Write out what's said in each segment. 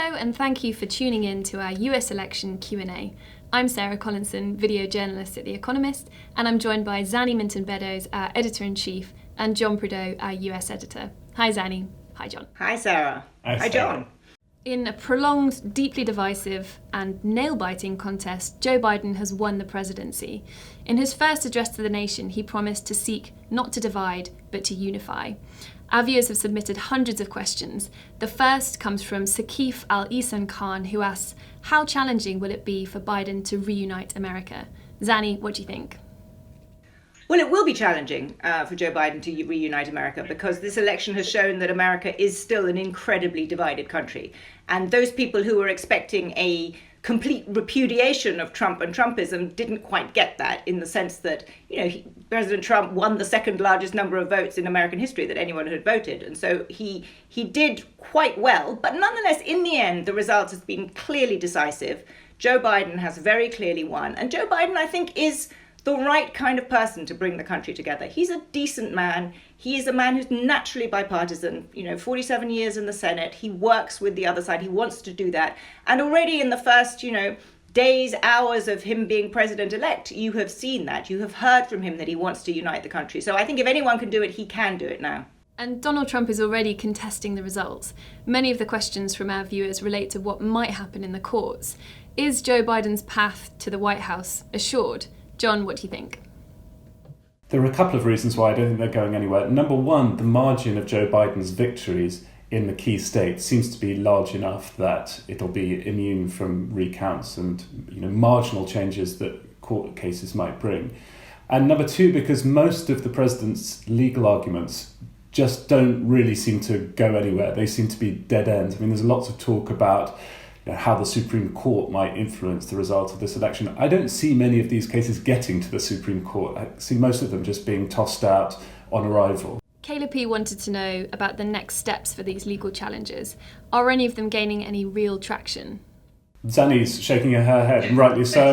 Hello and thank you for tuning in to our US election Q&A. I'm Sarah Collinson, video journalist at The Economist, and I'm joined by Zanny Minton-Beddoes, our editor-in-chief, and John Prideaux, our US editor. Hi Zanny. Hi John. Hi Sarah. Hi John. In a prolonged, deeply divisive and nail-biting contest, Joe Biden has won the presidency. In his first address to the nation, he promised to seek not to divide, but to unify. Our viewers have submitted hundreds of questions. The first comes from Sakif Al-Isan Khan, who asks, how challenging will it be for Biden to reunite America? Zanny, what do you think? Well, it will be challenging for Joe Biden to reunite America because this election has shown that America is still an incredibly divided country. And those people who were expecting a complete repudiation of Trump and Trumpism didn't quite get that, in the sense that, President Trump won the second largest number of votes in American history that anyone had voted. And so he did quite well. But nonetheless, in the end, the result has been clearly decisive. Joe Biden has very clearly won. And Joe Biden, I think, is the right kind of person to bring the country together. He's a decent man. He is a man who's naturally bipartisan, 47 years in the Senate. He works with the other side. He wants to do that. And already in the first, days, hours of him being president-elect, you have seen that. You have heard from him that he wants to unite the country. So I think if anyone can do it, he can do it now. And Donald Trump is already contesting the results. Many of the questions from our viewers relate to what might happen in the courts. Is Joe Biden's path to the White House assured? John, what do you think? There are a couple of reasons why I don't think they're going anywhere. Number one, the margin of Joe Biden's victories in the key states seems to be large enough that it'll be immune from recounts and marginal changes that court cases might bring. And number two, because most of the president's legal arguments just don't really seem to go anywhere. They seem to be dead ends. There's lots of talk about how the Supreme Court might influence the result of this election. I don't see many of these cases getting to the Supreme Court. I see most of them just being tossed out on arrival. Kayla P. wanted to know about the next steps for these legal challenges. Are any of them gaining any real traction? Zanny's shaking her head, and rightly so.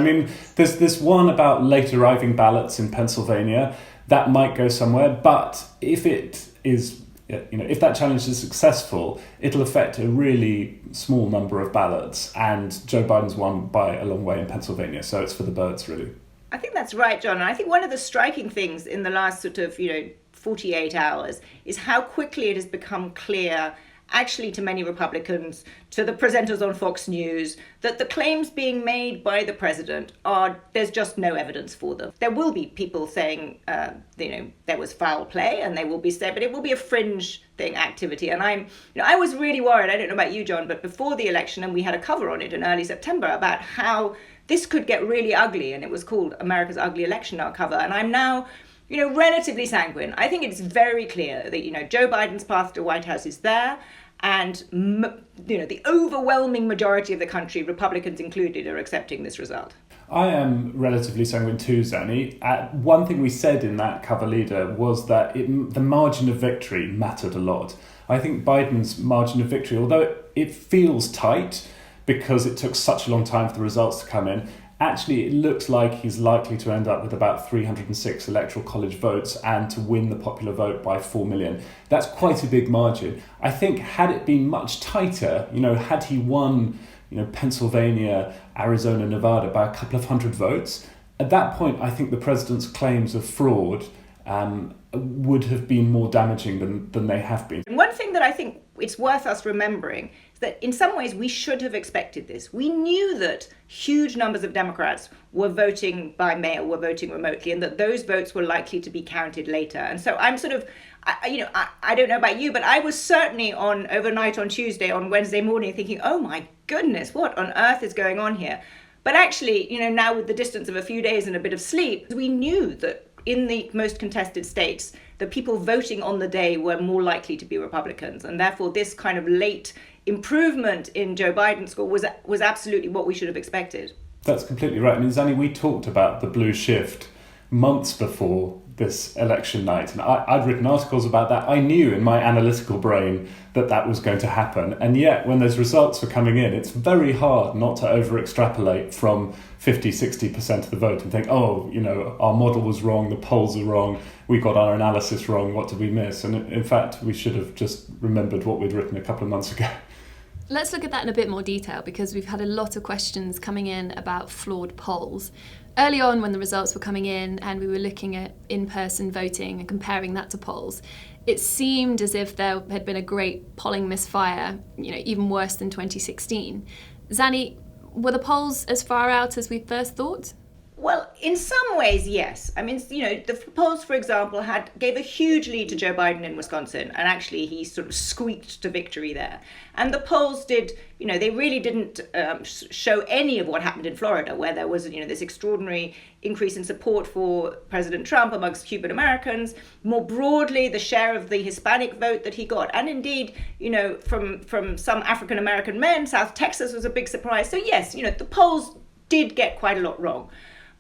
There's this one about late arriving ballots in Pennsylvania. That might go somewhere, but if it is if that challenge is successful, it'll affect a really small number of ballots, and Joe Biden's won by a long way in Pennsylvania, so it's for the birds, really. I think that's right, John. And I think one of the striking things in the last 48 hours is how quickly it has become clear, actually to many Republicans, to the presenters on Fox News, that the claims being made by the president there's just no evidence for them. There will be people saying, there was foul play, and they will be said, but it will be a fringe thing activity. And I was really worried, I don't know about you, John, but before the election, and we had a cover on it in early September about how this could get really ugly, and it was called America's Ugly Election, our cover. And I'm now relatively sanguine. I think it's very clear that, Joe Biden's path to White House is there. And, the overwhelming majority of the country, Republicans included, are accepting this result. I am relatively sanguine too, Zanny. One thing we said in that cover leader was that the margin of victory mattered a lot. I think Biden's margin of victory, although it feels tight because it took such a long time for the results to come in, actually, it looks like he's likely to end up with about 306 electoral college votes and to win the popular vote by 4 million. That's quite a big margin. I think had it been much tighter, had he won, Pennsylvania, Arizona, Nevada by a couple of hundred votes, at that point, I think the president's claims of fraud would have been more damaging than they have been. And one thing that I think it's worth us remembering is that in some ways we should have expected this. We knew that huge numbers of Democrats were voting by mail, were voting remotely, and that those votes were likely to be counted later. And so I'm I don't know about you, but I was certainly overnight on Tuesday, on Wednesday morning, thinking, oh my goodness, what on earth is going on here? But actually, now with the distance of a few days and a bit of sleep, we knew that in the most contested states, the people voting on the day were more likely to be Republicans. And therefore, this kind of late improvement in Joe Biden's score was absolutely what we should have expected. That's completely right. Zanny, we talked about the blue shift months before this election night, and I'd written articles about that. I knew in my analytical brain that was going to happen, and yet when those results were coming in, it's very hard not to over extrapolate from 50-60% of the vote and think, our model was wrong, the polls are wrong, we got our analysis wrong, what did we miss? And in fact, we should have just remembered what we'd written a couple of months ago. Let's look at that in a bit more detail, because we've had a lot of questions coming in about flawed polls. Early on, when the results were coming in and we were looking at in-person voting and comparing that to polls, it seemed as if there had been a great polling misfire, even worse than 2016. Zanny, were the polls as far out as we first thought? Well, in some ways, yes. I mean, the polls, for example, gave a huge lead to Joe Biden in Wisconsin, and actually he sort of squeaked to victory there. And the polls did, they really didn't show any of what happened in Florida, where there was, this extraordinary increase in support for President Trump amongst Cuban Americans. More broadly, the share of the Hispanic vote that he got, and indeed, from some African American men, South Texas was a big surprise. So yes, the polls did get quite a lot wrong.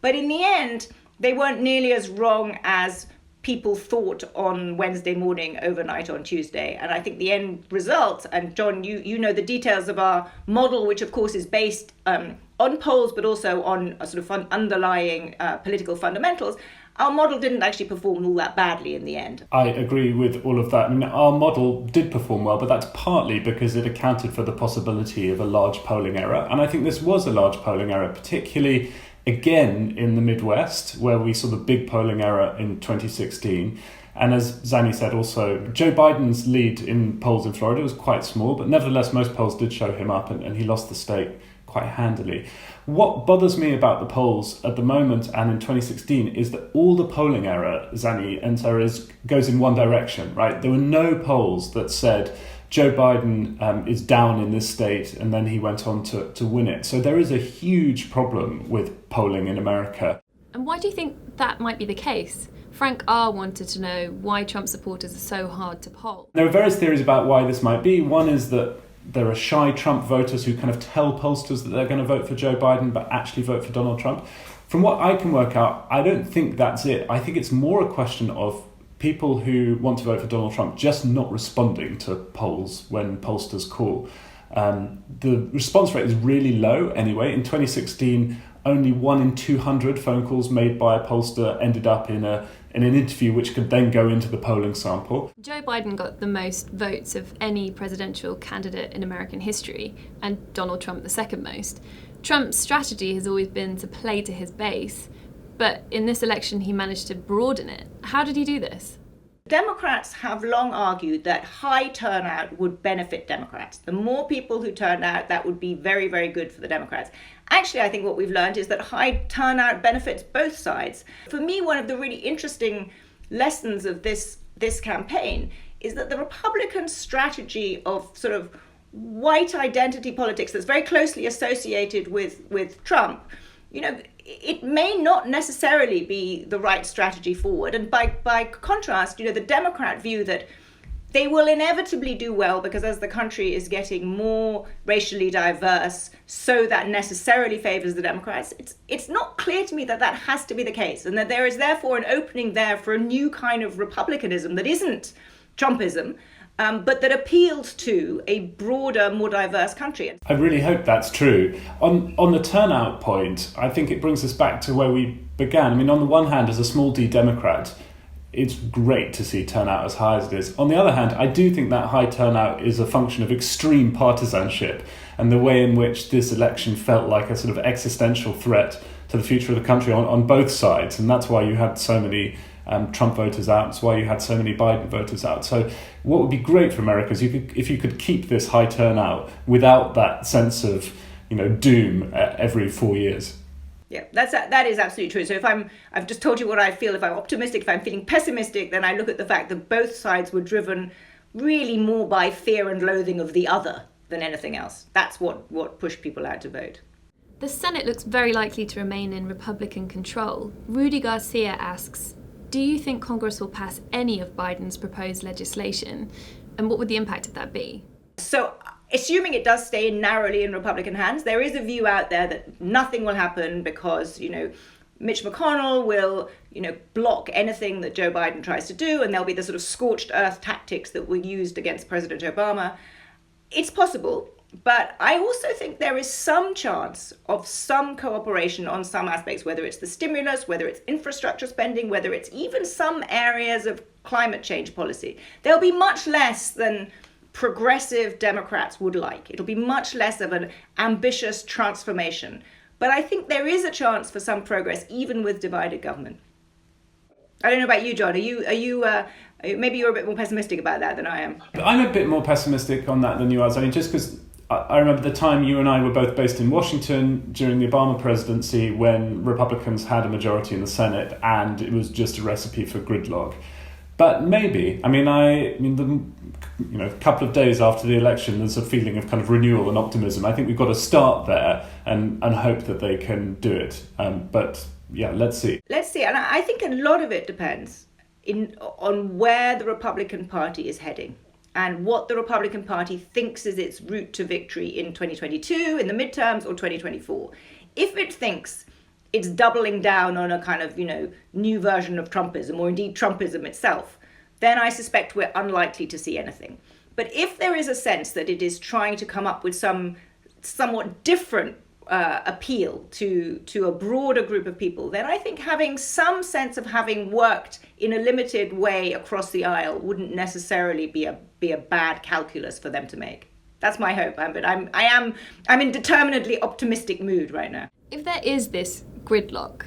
But in the end, they weren't nearly as wrong as people thought on Wednesday morning, overnight on Tuesday. And I think the end result, and John, you know the details of our model, which of course is based on polls, but also on a sort of underlying political fundamentals. Our model didn't actually perform all that badly in the end. I agree with all of that. I mean, our model did perform well, but that's partly because it accounted for the possibility of a large polling error. And I think this was a large polling error, particularly again in the Midwest, where we saw the big polling error in 2016. And as Zanny said also, Joe Biden's lead in polls in Florida was quite small, but nevertheless most polls did show him up, and he lost the state quite handily. What bothers me about the polls at the moment and in 2016 is that all the polling error, Zanny and Sarah, goes in one direction, right? There were no polls that said Joe Biden is down in this state and then he went on to win it. So there is a huge problem with polling in America. And why do you think that might be the case? Frank R. wanted to know why Trump supporters are so hard to poll. There are various theories about why this might be. One is that there are shy Trump voters who kind of tell pollsters that they're going to vote for Joe Biden but actually vote for Donald Trump. From what I can work out, I don't think that's it. I think it's more a question of people who want to vote for Donald Trump just not responding to polls when pollsters call. The response rate is really low anyway. In 2016, only 1 in 200 phone calls made by a pollster ended up in an interview which could then go into the polling sample. Joe Biden got the most votes of any presidential candidate in American history, and Donald Trump the second most. Trump's strategy has always been to play to his base, but in this election he managed to broaden it. How did he do this? Democrats have long argued that high turnout would benefit Democrats. The more people who turned out, that would be very, very good for the Democrats. Actually, I think what we've learned is that high turnout benefits both sides. For me, one of the really interesting lessons of this campaign is that the Republican strategy of sort of white identity politics that's very closely associated with Trump, it may not necessarily be the right strategy forward. And by contrast, the Democrat view that they will inevitably do well because as the country is getting more racially diverse, so that necessarily favors the Democrats. It's not clear to me that has to be the case, and that there is therefore an opening there for a new kind of republicanism that isn't Trumpism, but that appeals to a broader, more diverse country. I really hope that's true. On the turnout point, I think it brings us back to where we began. I mean, on the one hand, as a small d Democrat, it's great to see turnout as high as it is. On the other hand, I do think that high turnout is a function of extreme partisanship and the way in which this election felt like a sort of existential threat to the future of the country on both sides. And that's why you had so many Trump voters out. That's why you had so many Biden voters out. So what would be great for America is if you could keep this high turnout without that sense of doom every 4 years. Yeah, that is absolutely true. So I've just told you what I feel. If I'm optimistic, if I'm feeling pessimistic, then I look at the fact that both sides were driven really more by fear and loathing of the other than anything else. That's what pushed people out to vote. The Senate looks very likely to remain in Republican control. Rudy Garcia asks, do you think Congress will pass any of Biden's proposed legislation? And what would the impact of that be? So, assuming it does stay narrowly in Republican hands, there is a view out there that nothing will happen because, Mitch McConnell will, block anything that Joe Biden tries to do, and there'll be the sort of scorched earth tactics that were used against President Obama. It's possible, but I also think there is some chance of some cooperation on some aspects, whether it's the stimulus, whether it's infrastructure spending, whether it's even some areas of climate change policy. There'll be much less than progressive Democrats would like. It'll be much less of an ambitious transformation. But I think there is a chance for some progress, even with divided government. I don't know about you, John. Are you maybe you're a bit more pessimistic about that than I am? I'm a bit more pessimistic on that than you are, Zanny, just because I remember the time you and I were both based in Washington during the Obama presidency when Republicans had a majority in the Senate and it was just a recipe for gridlock. But maybe, a couple of days after the election, there's a feeling of kind of renewal and optimism. I think we've got to start there and hope that they can do it. But yeah, let's see. Let's see. And I think a lot of it depends on where the Republican Party is heading and what the Republican Party thinks is its route to victory in 2022, in the midterms, or 2024. If it thinks it's doubling down on a kind of, new version of Trumpism, or indeed Trumpism itself, then I suspect we're unlikely to see anything. But if there is a sense that it is trying to come up with some somewhat different appeal to a broader group of people, then I think having some sense of having worked in a limited way across the aisle wouldn't necessarily be a bad calculus for them to make. That's my hope, but I'm in determinedly optimistic mood right now. If there is this gridlock,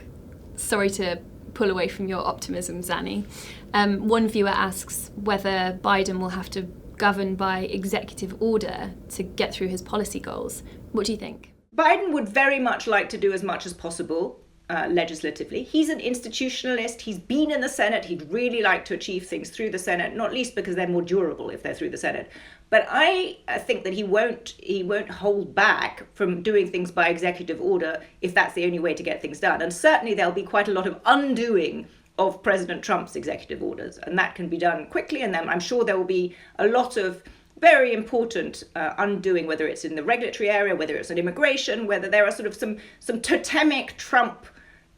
sorry to pull away from your optimism, Zanny, one viewer asks whether Biden will have to govern by executive order to get through his policy goals. What do you think? Biden would very much like to do as much as possible legislatively. He's an institutionalist. He's been in the Senate. He'd really like to achieve things through the Senate, not least because they're more durable if they're through the Senate. But I think that he won't hold back from doing things by executive order if that's the only way to get things done. And certainly there'll be quite a lot of undoing of President Trump's executive orders, and that can be done quickly. And then I'm sure there will be a lot of very important undoing, whether it's in the regulatory area, whether it's on immigration, whether there are sort of some totemic Trump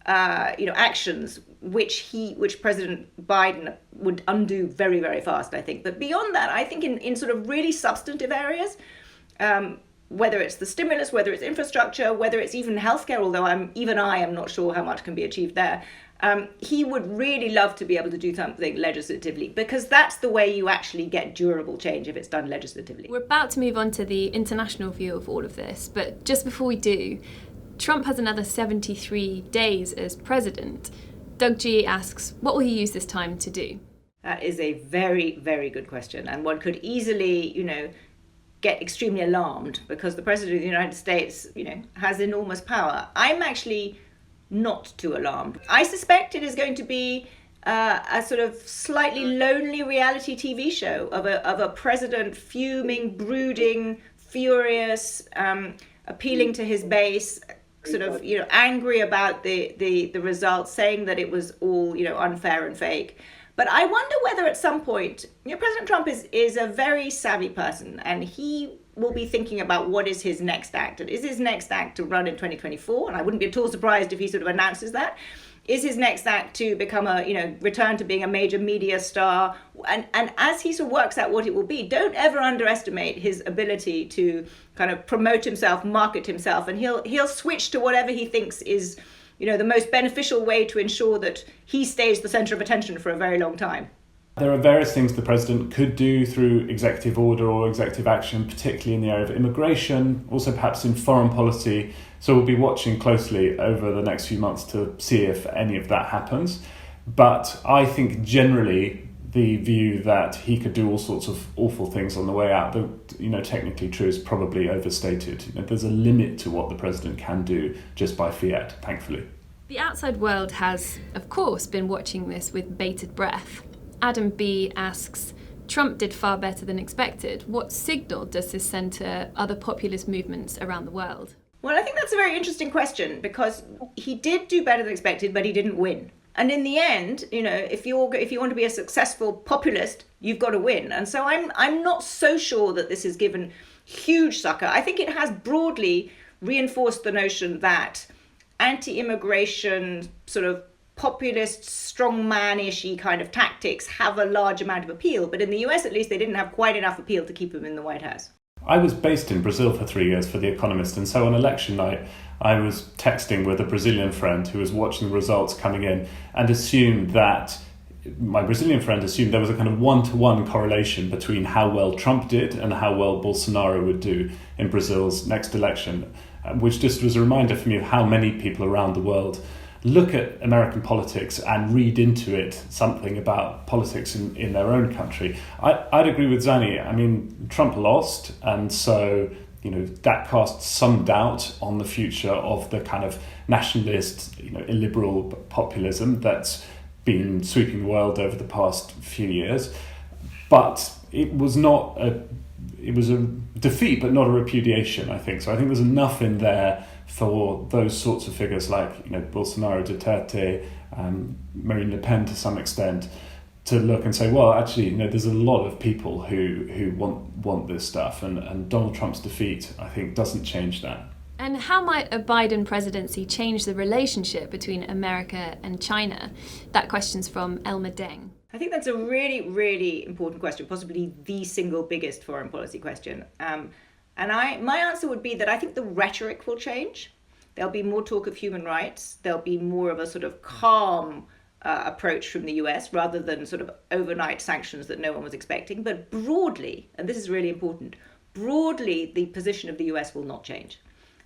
actions which President Biden would undo very, very fast, I think. But beyond that, I think in sort of really substantive areas, whether it's the stimulus, whether it's infrastructure, whether it's even healthcare, although I am not sure how much can be achieved there, he would really love to be able to do something legislatively, because that's the way you actually get durable change, if it's done legislatively. We're about to move on to the international view of all of this, but just before we do, Trump has another 73 days as president. Doug G asks, what will he use this time to do? That is a very, very good question. And one could easily, get extremely alarmed because the president of the United States, has enormous power. I'm actually not too alarmed. I suspect it is going to be a sort of slightly lonely reality TV show of a president fuming, brooding, furious, appealing to his base, sort of angry about the results, saying that it was all unfair and fake. But I wonder whether at some point, President Trump is a very savvy person, and he will be thinking about what is his next act. And is his next act to run in 2024? And I wouldn't be at all surprised if he sort of announces that. Is his next act to become return to being a major media star? And as he sort of works out what it will be, don't ever underestimate his ability to kind of promote himself, market himself, and he'll switch to whatever he thinks is the most beneficial way to ensure that he stays the center of attention for a very long time. There are various things the president could do through executive order or executive action, particularly in the area of immigration, also perhaps in foreign policy. So we'll be watching closely over the next few months to see if any of that happens. But I think generally the view that he could do all sorts of awful things on the way out, technically true, is probably overstated. There's a limit to what the president can do just by fiat, thankfully. The outside world has, of course, been watching this with bated breath. Adam B asks, Trump did far better than expected. What signal does this send to other populist movements around the world? Well, I think that's a very interesting question, because he did do better than expected, but he didn't win. And in the end, if you want to be a successful populist, you've got to win. And so I'm not so sure that this has given huge succor. I think it has broadly reinforced the notion that anti-immigration sort of populist, strongman-ishy kind of tactics have a large amount of appeal. But in the US, at least, they didn't have quite enough appeal to keep him in the White House. I was based in Brazil for 3 years for The Economist, and so on election night, I was texting with a Brazilian friend who was watching the results coming in and assumed that my Brazilian friend assumed there was a kind of one-to-one correlation between how well Trump did and how well Bolsonaro would do in Brazil's next election, which just was a reminder for me of how many people around the world look at American politics and read into it something about politics in their own country. I'd agree with Zanny. I mean, Trump lost, and so that casts some doubt on the future of the kind of nationalist, illiberal populism that's been sweeping the world over the past few years. But it was a defeat, but not a repudiation, I think. So I think there's enough in there for those sorts of figures like Bolsonaro, Duterte, Marine Le Pen to some extent, to look and say, well, actually, there's a lot of people who want this stuff, and Donald Trump's defeat, I think, doesn't change that. And how might a Biden presidency change the relationship between America and China? That question's from Elmer Deng. I think that's a really, really important question, possibly the single biggest foreign policy question. My answer would be that I think the rhetoric will change. There'll be more talk of human rights. There'll be more of a sort of calm approach from the US rather than sort of overnight sanctions that no one was expecting. But broadly, and this is really important, broadly, the position of the US will not change.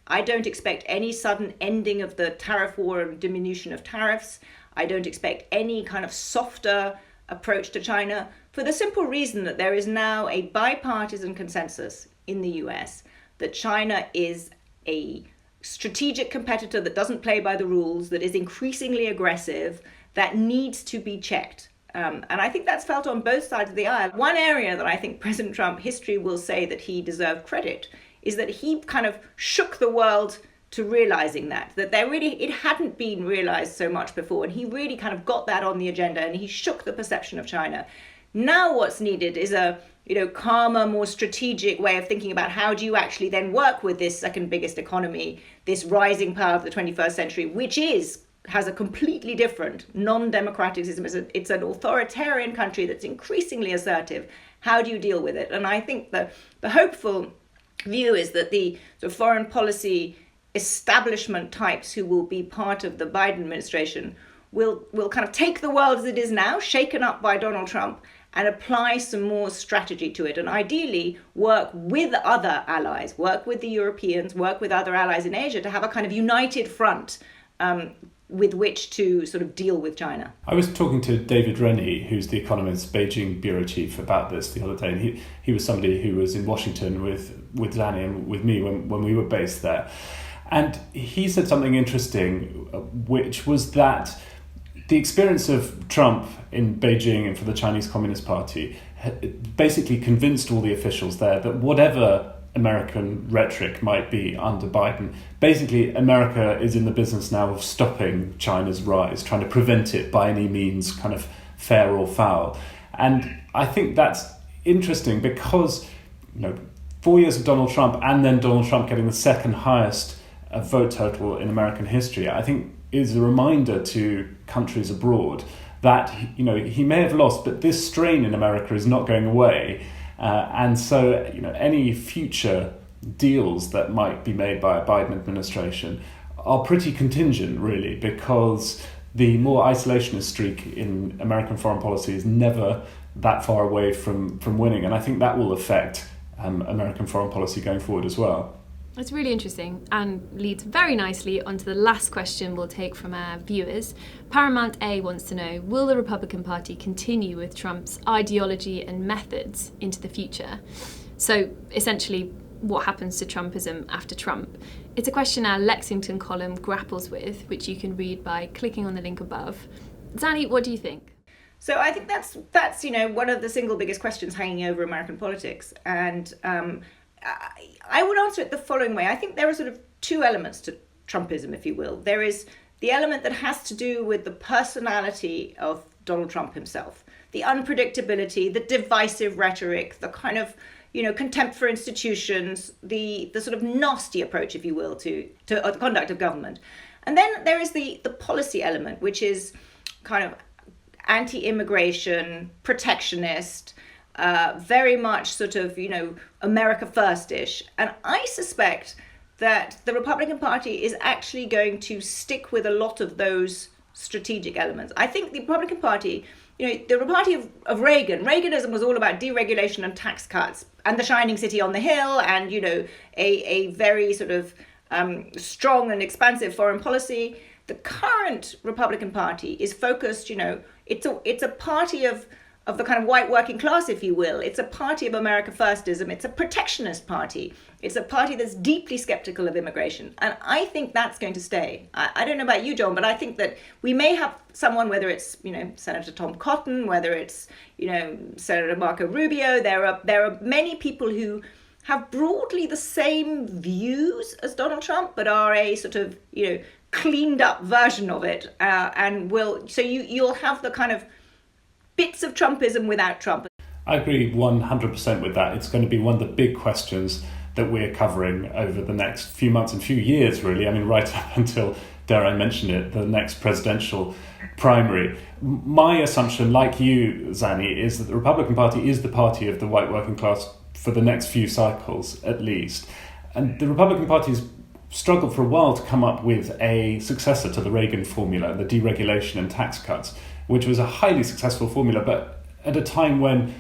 I don't expect any sudden ending of the tariff war and diminution of tariffs. I don't expect any kind of softer approach to China, for the simple reason that there is now a bipartisan consensus in the US that China is a strategic competitor that doesn't play by the rules, that is increasingly aggressive, that needs to be checked. And I think that's felt on both sides of the aisle. One area that I think President Trump history will say that he deserved credit is that he kind of shook the world to realizing that it hadn't been realized so much before. And he really kind of got that on the agenda, and he shook the perception of China. Now what's needed is a calmer, more strategic way of thinking about how do you actually then work with this second biggest economy, this rising power of the 21st century, which has a completely different non-democratic system. It's an authoritarian country that's increasingly assertive. How do you deal with it? And I think the hopeful view is that the sort of foreign policy establishment types who will be part of the Biden administration will kind of take the world as it is now, shaken up by Donald Trump, and apply some more strategy to it, and ideally work with other allies, work with the Europeans, work with other allies in Asia to have a kind of united front with which to sort of deal with China. I was talking to David Rennie, who's the Economist Beijing bureau chief, about this the other day, and he was somebody who was in Washington with Danny and with me when we were based there. And he said something interesting, which was that the experience of Trump in Beijing and for the Chinese Communist Party basically convinced all the officials there that whatever American rhetoric might be under Biden, basically America is in the business now of stopping China's rise, trying to prevent it by any means, kind of fair or foul. And I think that's interesting because 4 years of Donald Trump and then Donald Trump getting the second highest vote total in American history, I think is a reminder to countries abroad that he may have lost, but this strain in America is not going away, and so any future deals that might be made by a Biden administration are pretty contingent, really, because the more isolationist streak in American foreign policy is never that far away from winning, and I think that will affect American foreign policy going forward as well. It's really interesting and leads very nicely onto the last question we'll take from our viewers. Paramount A wants to know, will the Republican Party continue with Trump's ideology and methods into the future? So essentially, what happens to Trumpism after Trump? It's a question our Lexington column grapples with, which you can read by clicking on the link above. Zanny, what do you think? So I think that's one of the single biggest questions hanging over American politics. And I would answer it the following way. I think there are sort of two elements to Trumpism, if you will. There is the element that has to do with the personality of Donald Trump himself, the unpredictability, the divisive rhetoric, the kind of contempt for institutions, the sort of nasty approach, if you will, to the conduct of government. And then there is the policy element, which is kind of anti-immigration, protectionist, very much sort of, America first-ish. And I suspect that the Republican Party is actually going to stick with a lot of those strategic elements. I think the Republican Party, the party of Reagan. Reaganism was all about deregulation and tax cuts and the shining city on the hill and, a very sort of strong and expansive foreign policy. The current Republican Party is focused, it's a party of the kind of white working class, if you will. It's a party of America Firstism. It's a protectionist party. It's a party that's deeply skeptical of immigration. And I think that's going to stay. I don't know about you, John, but I think that we may have someone, whether it's, Senator Tom Cotton, whether it's, Senator Marco Rubio, there are many people who have broadly the same views as Donald Trump, but are a sort of, cleaned up version of it. You'll have the kind of bits of Trumpism without Trump. I agree 100% with that. It's going to be one of the big questions that we're covering over the next few months and few years, really. I mean, right up until, dare I mention it, the next presidential primary. My assumption, like you, Zanny, is that the Republican Party is the party of the white working class for the next few cycles, at least. And the Republican Party's struggled for a while to come up with a successor to the Reagan formula, the deregulation and tax cuts, which was a highly successful formula, but at a time when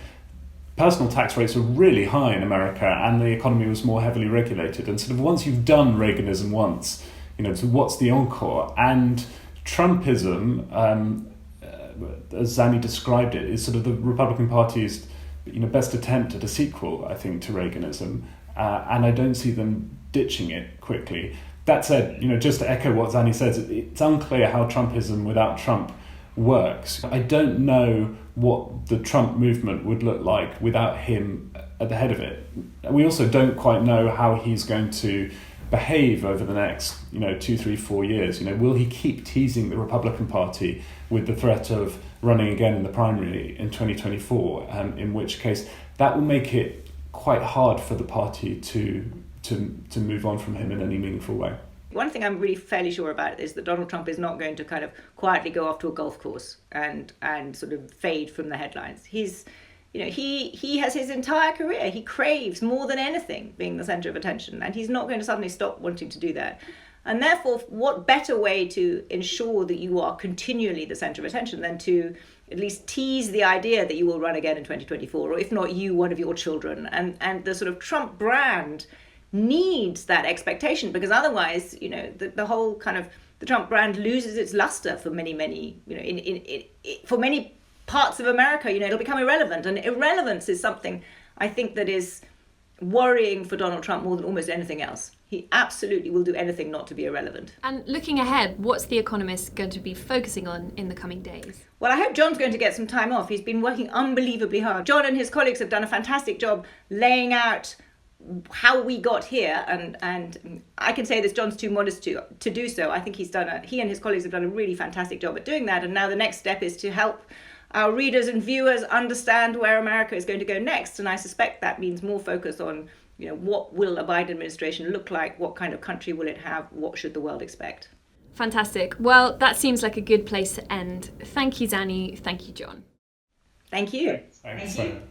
personal tax rates were really high in America and the economy was more heavily regulated. And sort of once you've done Reaganism once, so what's the encore? And Trumpism, as Zanny described it, is sort of the Republican Party's best attempt at a sequel, I think, to Reaganism. And I don't see them ditching it quickly. That said, just to echo what Zanny says, it's unclear how Trumpism without Trump works. I don't know what the Trump movement would look like without him at the head of it. We also don't quite know how he's going to behave over the next, 2, 3, 4 years. Will he keep teasing the Republican Party with the threat of running again in the primary in 2024? In which case, that will make it quite hard for the party to move on from him in any meaningful way. One thing I'm really fairly sure about is that Donald Trump is not going to kind of quietly go off to a golf course and sort of fade from the headlines. He has his entire career. He craves more than anything being the center of attention, and he's not going to suddenly stop wanting to do that. And therefore, what better way to ensure that you are continually the center of attention than to at least tease the idea that you will run again in 2024, or if not you, one of your children. And the sort of Trump brand needs that expectation, because otherwise, the whole kind of the Trump brand loses its luster for many, for many parts of America. It'll become irrelevant, and irrelevance is something I think that is worrying for Donald Trump more than almost anything else. He absolutely will do anything not to be irrelevant. And looking ahead, what's The Economist going to be focusing on in the coming days? Well, I hope John's going to get some time off. He's been working unbelievably hard. John and his colleagues have done a fantastic job laying out how we got here, and I can say this, John's too modest to do so. I think he and his colleagues have done a really fantastic job at doing that, and now the next step is to help our readers and viewers understand where America is going to go next. And I suspect that means more focus on, what will a Biden administration look like? What kind of country will it have? What should the world expect? Fantastic. Well, that seems like a good place to end. Thank you, Zanny. Thank you, John. Thank you. Thanks. Thank you.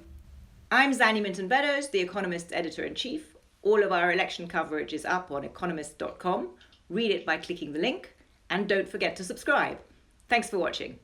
I'm Zanny Minton-Meadows, The Economist's editor-in-chief. All of our election coverage is up on economist.com. Read it by clicking the link, and don't forget to subscribe. Thanks for watching.